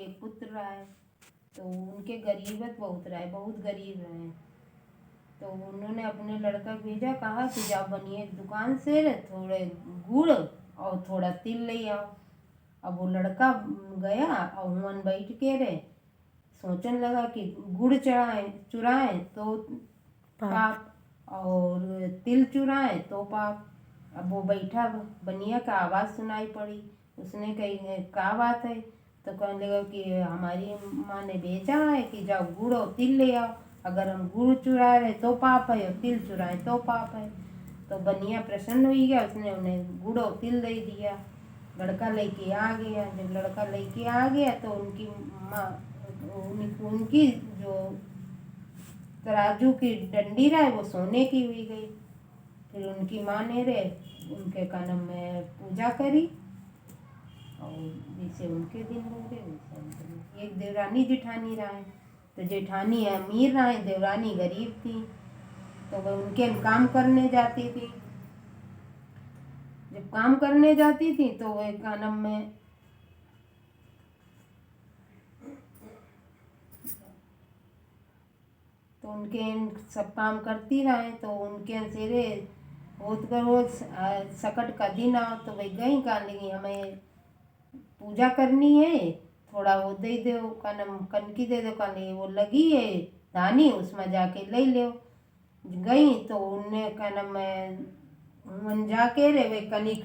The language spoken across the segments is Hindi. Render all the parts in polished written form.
एक पुत्र रहा है, तो उनके गरीबत बहुत रहा है, बहुत गरीब रहे हैं। तो उन्होंने अपने लड़का भेजा, कहा कि जाओ बनिए दुकान से थोड़े गुड़ और थोड़ा तिल ले आओ। अब वो लड़का गया और वहाँ बैठ के रहे, सोचने लगा कि गुड़ चुराएं तो पाप और तिल चुराएं तो पाप। अब वो बैठा, बनिया का आवाज़ सुनाई पड़ी, उसने कही क्या बात है, तो कहने लगा कि हमारी माँ ने भेजा है कि जाओ गुड़ और तिल ले आओ, अगर हम गुड़ चुरा रहे तो पाप है और तिल चुराएं तो पाप है। तो बनिया प्रसन्न हो गया, उसने उन्हें गुड़ और तिल दे दिया। लड़का लेके आ गया, जब लड़का लेके आ गया तो उनकी माँ उनकी जो तराजू की डंडी रहे वो सोने की हुई गई। फिर उनकी माँ ने उनके कानम में पूजा करी और जैसे उनके दिन हो गए वैसे उनके दिन। एक देवरानी जेठानी रहे, तो जेठानी अमीर रहे, देवरानी गरीब थी, तो वह उनके काम करने जाती थी। जब काम करने जाती थी तो वह कानम में तो उनके सब काम करती रहे, तो उनके सेरे रोज का रोज सकट का दिन आओ तो वही गई, कहा लगी हमें पूजा करनी है, थोड़ा वो दे दो, कानम कनकी दे दो, कहने वो लगी है धानी, उसमें जाके ले लो। गई तो उनने कानम मन जाके वे कनिक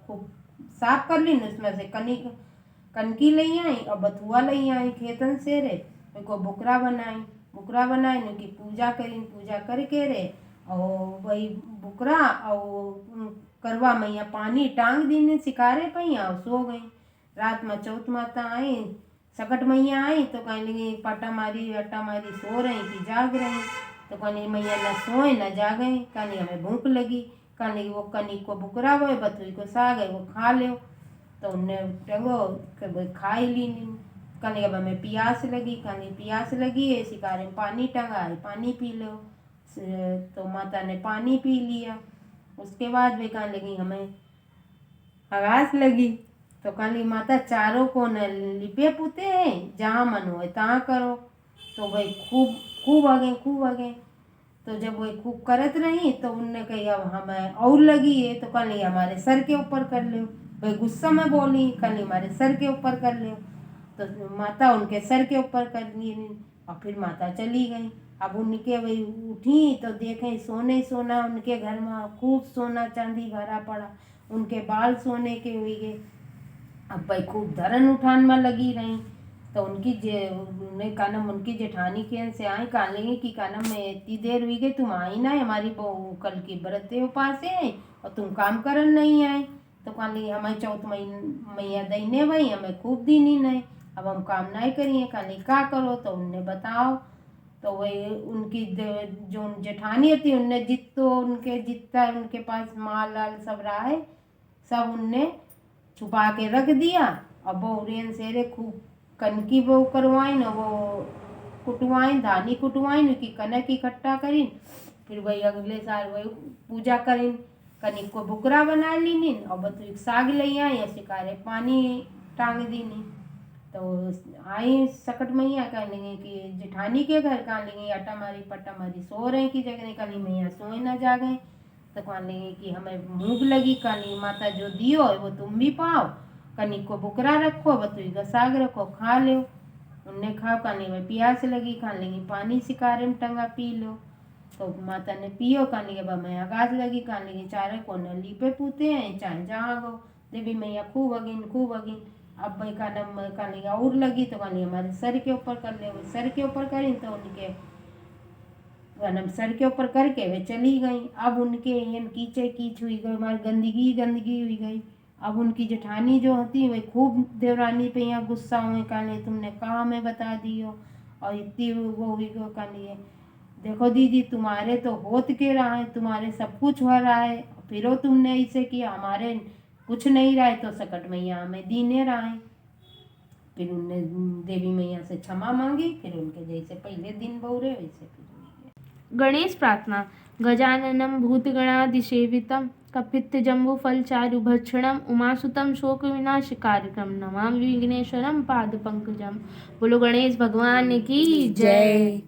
खूब साफ कर ली, उसमें से कनिक कनकी ले आई और बथुआ ले आई खेतन से उनको बुकरा बनाई उनकी पूजा करी, पूजा करके और वही बुकरा और करवा मैया पानी टांग दी सिकारे पई और सो गई। रात में चौथ माता आई, सकट मैया आई तो कहने लगी पटा मारी अट्टा मारी, सो रही कि जाग रही, तो कहनी मैया न सोए न जागे, कहनी हमें भूख लगी, कहनी वो कनी को बुकरा वो बतुई को साग है वो खा लो, तो उनने टंगो खा ही ली नहीं। कहने अब हमें प्यास लगी, कहनी प्यास लगी है, शिकारे में पानी टंगा है पानी पी लो, तो माता ने पानी पी लिया। उसके बाद वे कहने लगी हमें आवाज़ लगी, तो कहनी माता चारों को न लिपे पुते हैं, जहाँ मन हो तहाँ करो, तो भाई खूब आ गए। तो जब वो खूब करत रही तो उनने कही अब हमें और लगी है, तो कहनी हमारे सर के ऊपर कर लो, भाई गुस्सा में बोली, कहनी हमारे सर के ऊपर कर लो, तो माता उनके सर के ऊपर कर ली और फिर माता चली गई। अब उनके वही उठी तो देखें सोना उनके घर में खूब सोना चांदी भरा पड़ा, उनके बाल सोने के हुए गए। अब भाई खूब धरन उठान में लगी रही, तो उनकी कानम उनकी जेठानी के से आई, कहा लेंगे कि कानम में इतनी देर हुई गई तुम आई ना, हमारी बहू कल की व्रत उपास है और तुम काम करन नहीं आए, तो कहा लेंगे हमारी चौथ मैया दईने भाई हमें खूब दीनी नहीं, अब हम काम नहीं करिए, कहनी क्या करो, तो उनने बताओ, तो वही उनकी जो जेठानी थी उनने जितना उनके पास माल लाल सब रहा है सब उनने छुपा के रख दिया, और बहुरेन सेरे खूब कनकी वो करवाई न वो कुटवाई, धानी कुटवाई की कनक इकट्ठा करी, फिर वही अगले साल वही पूजा करी, कनिक को बुकरा बना ली और बतुई साग ले आई या शिकारे पानी टांग दी नी। तो आई सकट मैया कहने कि जेठानी के घर कहा लेंगे अटा मारी पट्टा मारी सो रहे की जगह कहनी मैया सोए ना जागे, तो कहा लेंगे कि हमें भूख लगी, कहनी माता जो दियो है वो तुम भी पाओ, कनी को बुकरा रखो बतुई का साग रखो खा लो, उनने खाओ, कहनी में प्यास लगी, खा लेंगी पानी शिकारे में टंगा पी लो, तो माता ने पियो, कहनी अब हमें आगाज लगी, कहनी चारे को न लीपे पूते हैं चाहे जहाँ गो, देवी मैया खूब अगिन अब भाई का नम कहनी और लगी, तो कहनी हमारे सर के ऊपर कर ले, सर के ऊपर करी तो उनके गनम सर के ऊपर करके वे चली गई। अब उनके यन कीच हुई गई, हमारी गंदगी हुई गई। अब उनकी जेठानी जो होती वे खूब देवरानी पे यहाँ गुस्सा हुए, कहने तुमने कहा हमें बता दियो, और इतनी वो हुई गो, कहनी देखो दीदी तुम्हारे तो होत के रहा है, तुम्हारे सब कुछ हो रहा है, फिर तुमने ऐसे किया, हमारे कुछ नहीं रहा है, तो सकट मैया हमें दीने रहा है। फिर उनने देवी मैया से क्षमा मांगी, फिर उनके जैसे पहले दिन बहुरे वैसे फिर गणेश प्रार्थना। गजाननं भूतगणादिसेवितं कपित्थ जम्बू फल चारु भक्षणम उमासुतम शोक विनाश कार्यक्रम नमामि विघ्नेश्वरम पाद पंकजम। बोलो गणेश भगवान की जय।